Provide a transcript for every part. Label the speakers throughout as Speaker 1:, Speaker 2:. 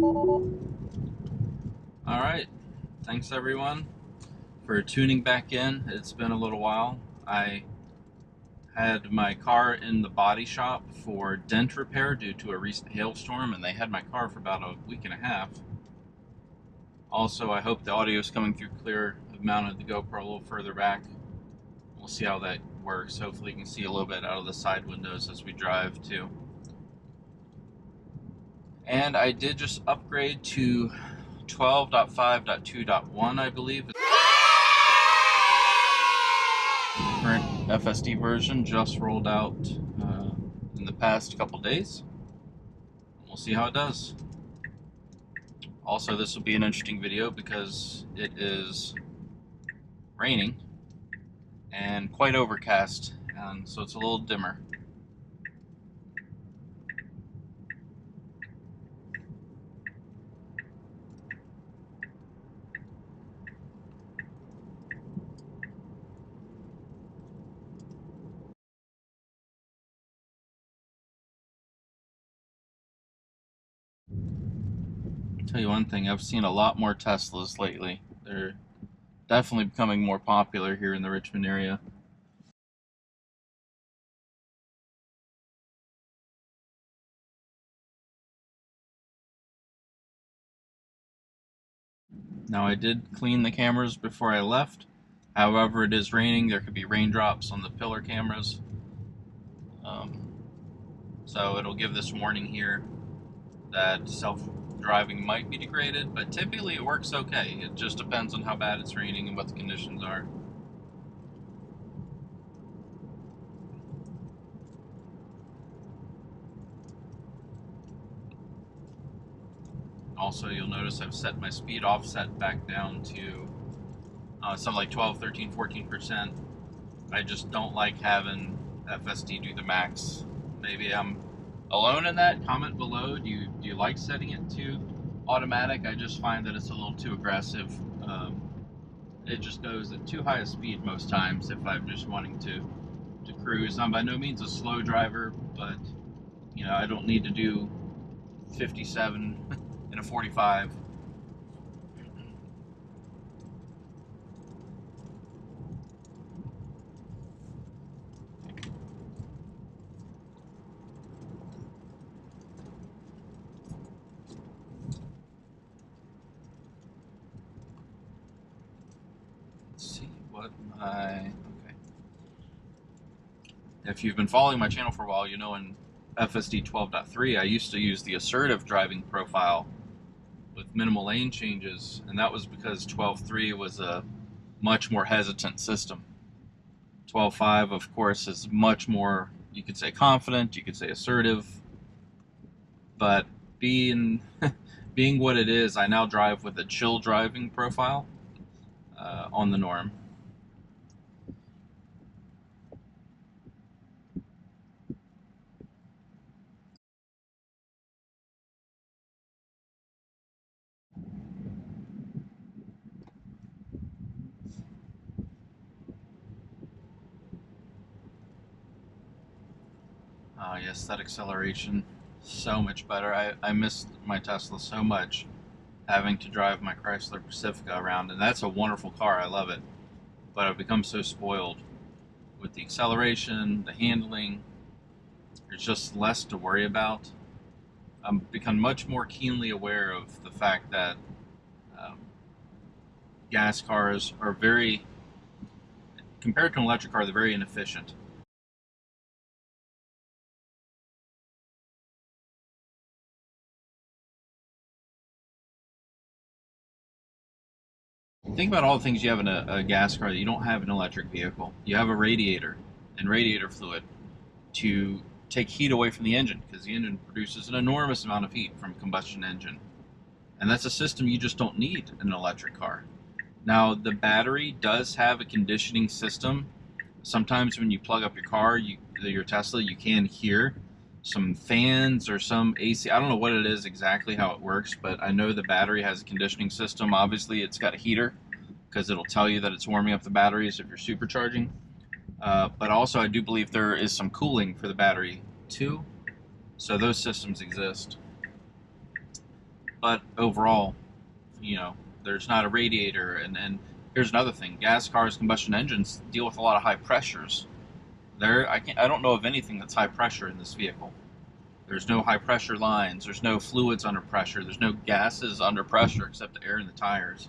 Speaker 1: Alright, thanks everyone for tuning back in. It's been a little while. I had my car in the body shop for dent repair due to a recent hailstorm, and they had my car for about a week and a half. Also, I hope the audio is coming through clear. I've mounted the GoPro a little further back. We'll see how that works. Hopefully you can see a little bit out of the side windows as we drive too. And I did just upgrade to 12.5.2.1, I believe. Current FSD version just rolled out in the past couple days. We'll see how it does. Also, this will be an interesting video because it is raining and quite overcast, and so it's a little dimmer. I'll tell you one thing, I've seen a lot more Teslas lately. They're definitely becoming more popular here in the Richmond area. Now, I did clean the cameras before I left. However, it is raining. There could be raindrops on the pillar cameras. So it'll give this warning here that self-driving might be degraded, but typically it works okay. It just depends on how bad it's raining and what the conditions are. Also, you'll notice I've set my speed offset back down to something like 12, 13, 14%. I just don't like having FSD do the max. Maybe I'm alone in that. Comment below. Do you like setting it to automatic? I just find that it's a little too aggressive. It just goes at too high a speed most times if I'm just wanting to cruise. I'm by no means a slow driver, but you know, I don't need to do 57 in a 45. Let's see what okay. If you've been following my channel for a while, you know in FSD 12.3 I used to use the assertive driving profile with minimal lane changes, and that was because 12.3 was a much more hesitant system. 12.5, of course, is much more, you could say confident, you could say assertive, but being being what it is, I now drive with a chill driving profile on the norm. Yes, that acceleration, so much better. I missed my Tesla so much, having to drive my Chrysler Pacifica around, and that's a wonderful car, I love it, but I've become so spoiled with the acceleration, the handling. There's just less to worry about. I've become much more keenly aware of the fact that um, gas cars are very, compared to an electric car, they're very inefficient. Think about all the things you have in a gas car that you don't have in an electric vehicle. You have a radiator and radiator fluid to take heat away from the engine, because the engine produces an enormous amount of heat from a combustion engine. And that's a system you just don't need in an electric car. Now, the battery does have a conditioning system. Sometimes when you plug up your car, your Tesla, you can hear some fans or some AC. I don't know what it is exactly, how it works, but I know the battery has a conditioning system. Obviously, it's got a heater because it'll tell you that it's warming up the batteries if you're supercharging. But also, I do believe there is some cooling for the battery too. So those systems exist. but overall, there's not a radiator. And here's another thing: gas cars, combustion engines deal with a lot of high pressures. I don't know of anything that's high pressure in this vehicle. There's no high pressure lines. There's no fluids under pressure. There's no gases under pressure except the air in the tires.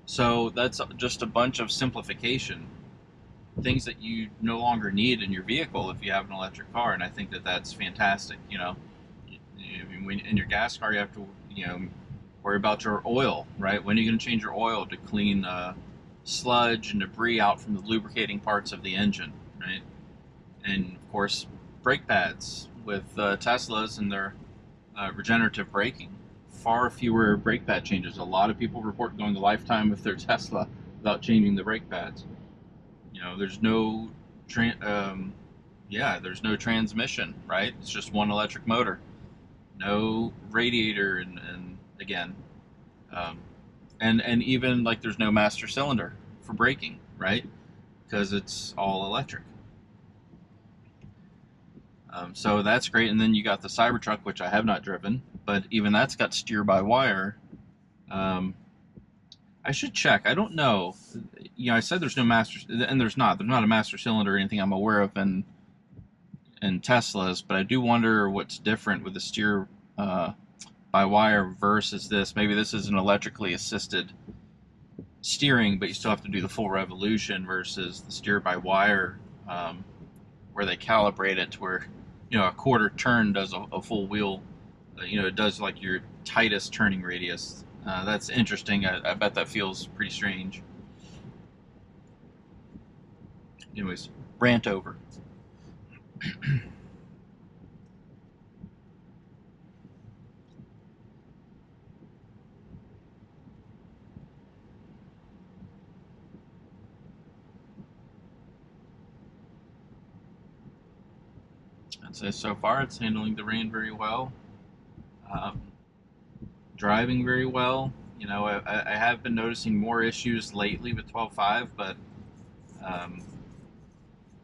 Speaker 1: So that's just a bunch of simplification, things that you no longer need in your vehicle if you have an electric car, and I think that that's fantastic. In your gas car, you have to worry about your oil, right? When are you going to change your oil to clean sludge and debris out from the lubricating parts of the engine, right? And of course, brake pads with Teslas and their regenerative braking. Far fewer brake pad changes. A lot of people report going the lifetime with their Tesla without changing the brake pads. There's no there's no transmission, right? It's just one electric motor, no radiator, and again, and even like there's no master cylinder for braking, right? Because it's all electric. So that's great. And then you got the Cybertruck, which I have not driven, but even that's got steer-by-wire. I should check. I don't know. I said there's no master, and there's not. There's not a master cylinder or anything I'm aware of in Teslas, but I do wonder what's different with the steer-by-wire versus this. Maybe this is an electrically assisted steering, but you still have to do the full revolution versus the steer-by-wire, where they calibrate it to where a quarter turn does a full wheel. It does like your tightest turning radius. That's interesting. I bet that feels pretty strange. Anyways, rant over. I'd say so far it's handling the rain very well. Driving very well. I have been noticing more issues lately with 12.5, but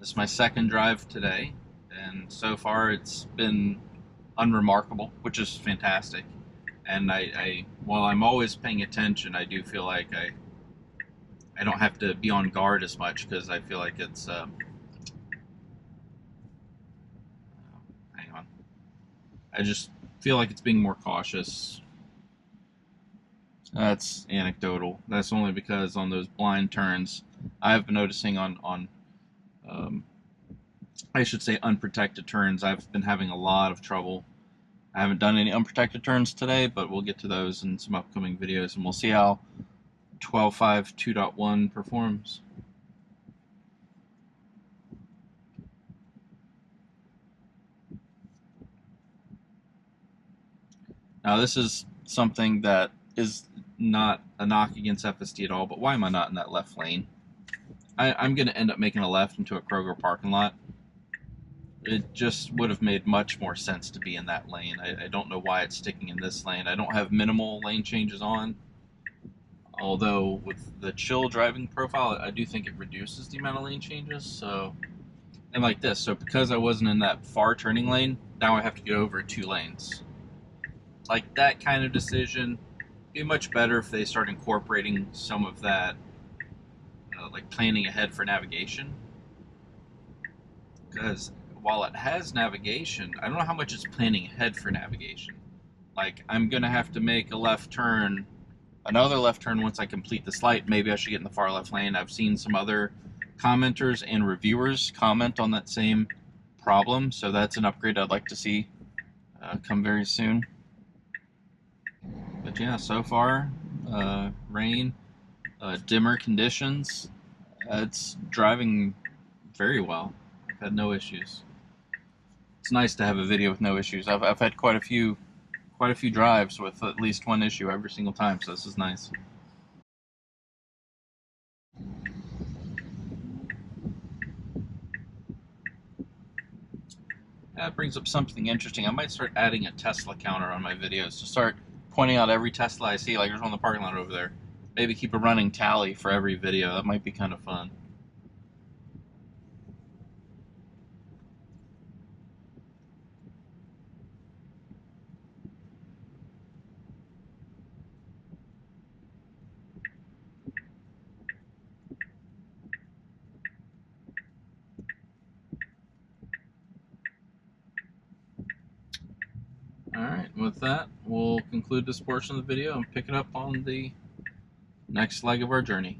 Speaker 1: this is my second drive today, and so far it's been unremarkable, which is fantastic. And while I'm always paying attention, I do feel like I don't have to be on guard as much because I feel like it's hang on. I just feel like it's being more cautious. That's anecdotal. That's only because on those blind turns, I've been noticing on I should say unprotected turns, I've been having a lot of trouble. I haven't done any unprotected turns today, but we'll get to those in some upcoming videos, and we'll see how 12.5 2.1 performs. Now, this is something that is not a knock against FSD at all, but why am I not in that left lane? I'm going to end up making a left into a Kroger parking lot. It just would have made much more sense to be in that lane. I don't know why it's sticking in this lane. I don't have minimal lane changes on, although with the chill driving profile, I do think it reduces the amount of lane changes. So, and like this, so because I wasn't in that far turning lane, now I have to go over 2 lanes. Like that kind of decision, it'd be much better if they start incorporating some of that, like planning ahead for navigation. Because while it has navigation, I don't know how much it's planning ahead for navigation. Like, I'm going to have to make a left turn, another left turn once I complete this light. Maybe I should get in the far left lane. I've seen some other commenters and reviewers comment on that same problem, so that's an upgrade I'd like to see come very soon. But yeah, so far, rain, dimmer conditions, it's driving very well. I've had no issues. It's nice to have a video with no issues. I've had quite a few drives with at least one issue every single time, so this is nice. That brings up something interesting. I might start adding a Tesla counter on my videos to start pointing out every Tesla I see, like there's one in the parking lot over there. Maybe keep a running tally for every video. That might be kind of fun. Alright, with that, we'll conclude this portion of the video and pick it up on the next leg of our journey.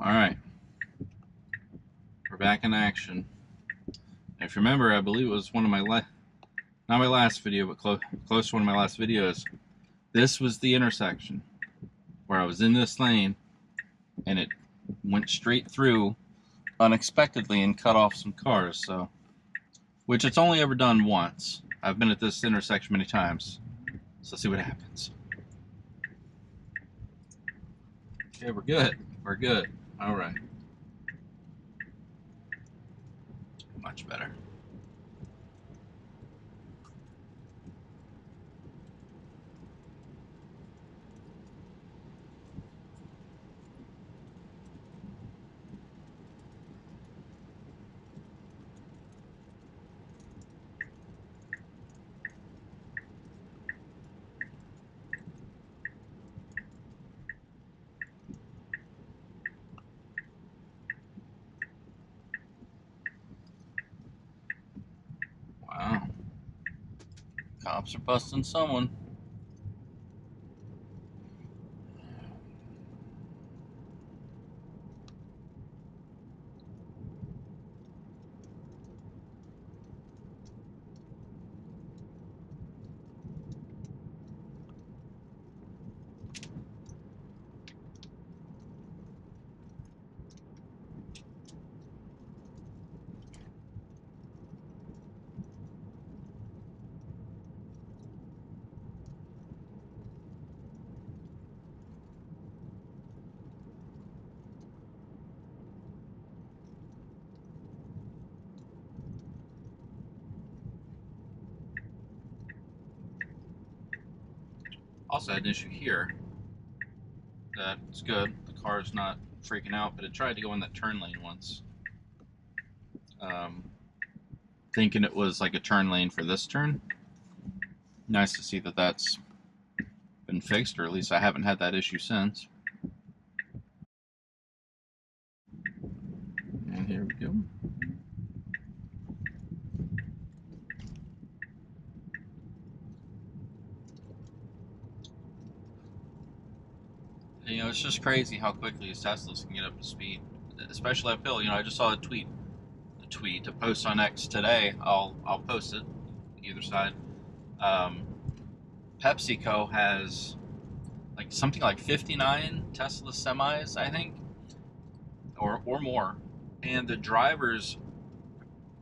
Speaker 1: Alright, we're back in action. If you remember, I believe it was one of my not my last video, but close to one of my last videos. This was the intersection where I was in this lane and it went straight through unexpectedly and cut off some cars, so which it's only ever done once. I've been at this intersection many times, so let's see what happens. Okay, we're good. We're good. All right. Much better. Wow. Cops are busting someone. Also had an issue here. That's good. The car's not freaking out, but it tried to go in that turn lane once. Thinking it was like a turn lane for this turn. Nice to see that that's been fixed, or at least I haven't had that issue since. And here we go. You know, it's just crazy how quickly these Teslas can get up to speed, especially uphill. You know, I just saw a post on X today. I'll post it either side. PepsiCo has like something like 59 Tesla semis, I think, or more, and the drivers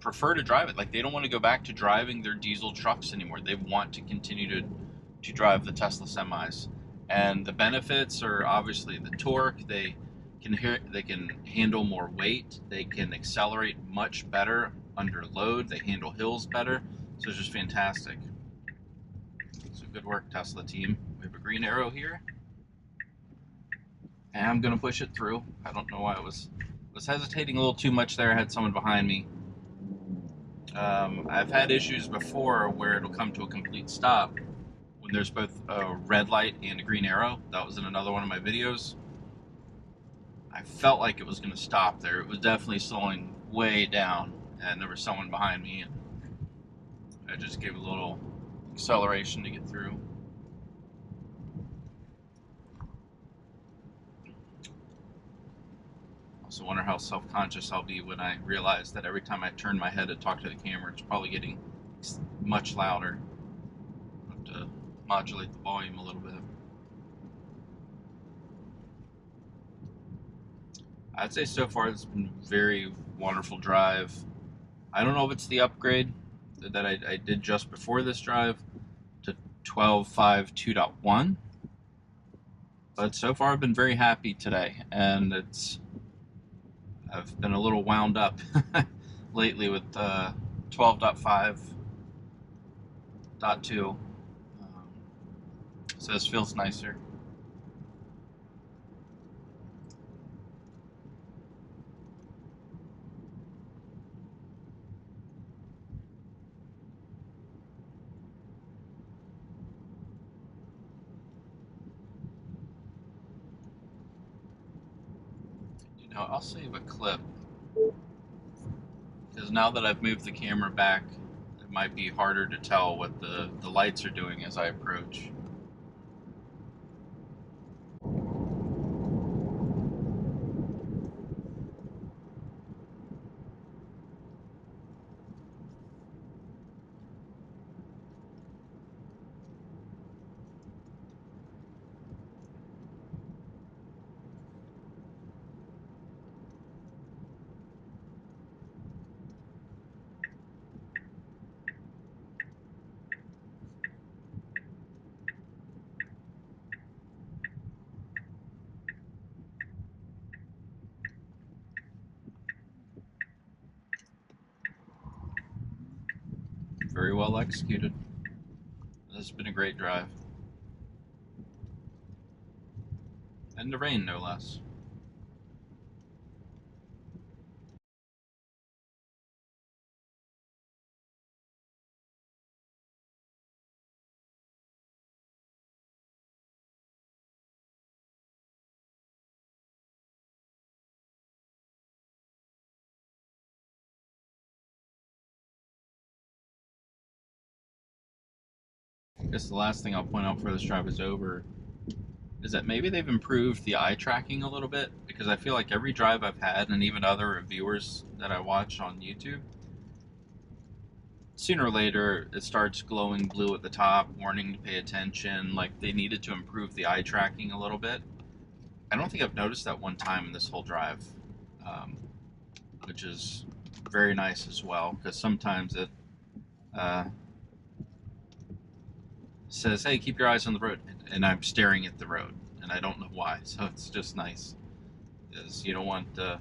Speaker 1: prefer to drive it. Like, they don't want to go back to driving their diesel trucks anymore. They want to continue to drive the Tesla semis, and the benefits are obviously the torque. They can handle more weight. They can accelerate much better under load. They handle hills better. So it's just fantastic. So good work, Tesla team. We have a green arrow here, and I'm gonna push it through. I don't know why I was hesitating a little too much there. I had someone behind me. I've had issues before where it'll come to a complete stop when there's both a red light and a green arrow. That was in another one of my videos. I felt like it was going to stop there. It was definitely slowing way down, and there was someone behind me, and I just gave a little acceleration to get through. Also wonder how self-conscious I'll be when I realize that every time I turn my head to talk to the camera, it's probably getting much louder. I have to modulate the volume a little bit. I'd say so far it's been a very wonderful drive. I don't know if it's the upgrade that I did just before this drive to 12.5 2.1, but so far I've been very happy today, and I've been a little wound up lately with 12.5.2, so this feels nicer. You know, I'll save a clip, because now that I've moved the camera back, it might be harder to tell what the lights are doing as I approach. Very well executed. This has been a great drive. And the rain, no less. I guess the last thing I'll point out before this drive is over is that maybe they've improved the eye tracking a little bit, because I feel like every drive I've had, and even other reviewers that I watch on YouTube, sooner or later it starts glowing blue at the top, warning to pay attention. Like, they needed to improve the eye tracking a little bit. I don't think I've noticed that one time in this whole drive, um, which is very nice as well, because sometimes it says, hey, keep your eyes on the road, and I'm staring at the road and I don't know why. So it's just nice, because you don't want to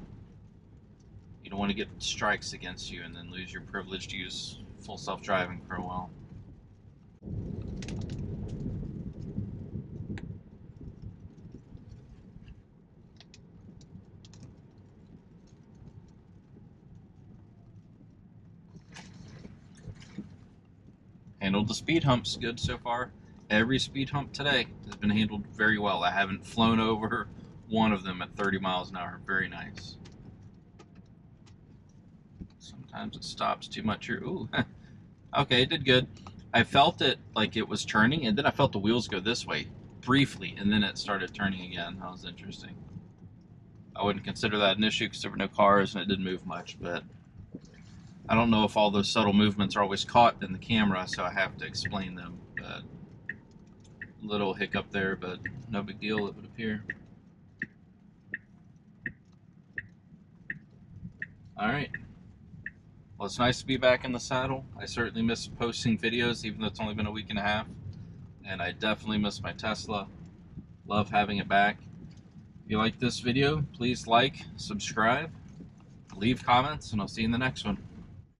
Speaker 1: get strikes against you and then lose your privilege to use full self-driving for a while. Handled the speed humps good so far. Every speed hump today has been handled very well. I haven't flown over one of them at 30 miles an hour. Very nice. Sometimes it stops too much here. Ooh, okay, it did good. I felt it like it was turning, and then I felt the wheels go this way briefly, and then it started turning again. That was interesting. I wouldn't consider that an issue because there were no cars and it didn't move much, but I don't know if all those subtle movements are always caught in the camera, so I have to explain them. But little hiccup there, but no big deal, it would appear. Alright. Well, it's nice to be back in the saddle. I certainly miss posting videos, even though it's only been a week and a half. And I definitely miss my Tesla. Love having it back. If you like this video, please like, subscribe, leave comments, and I'll see you in the next one.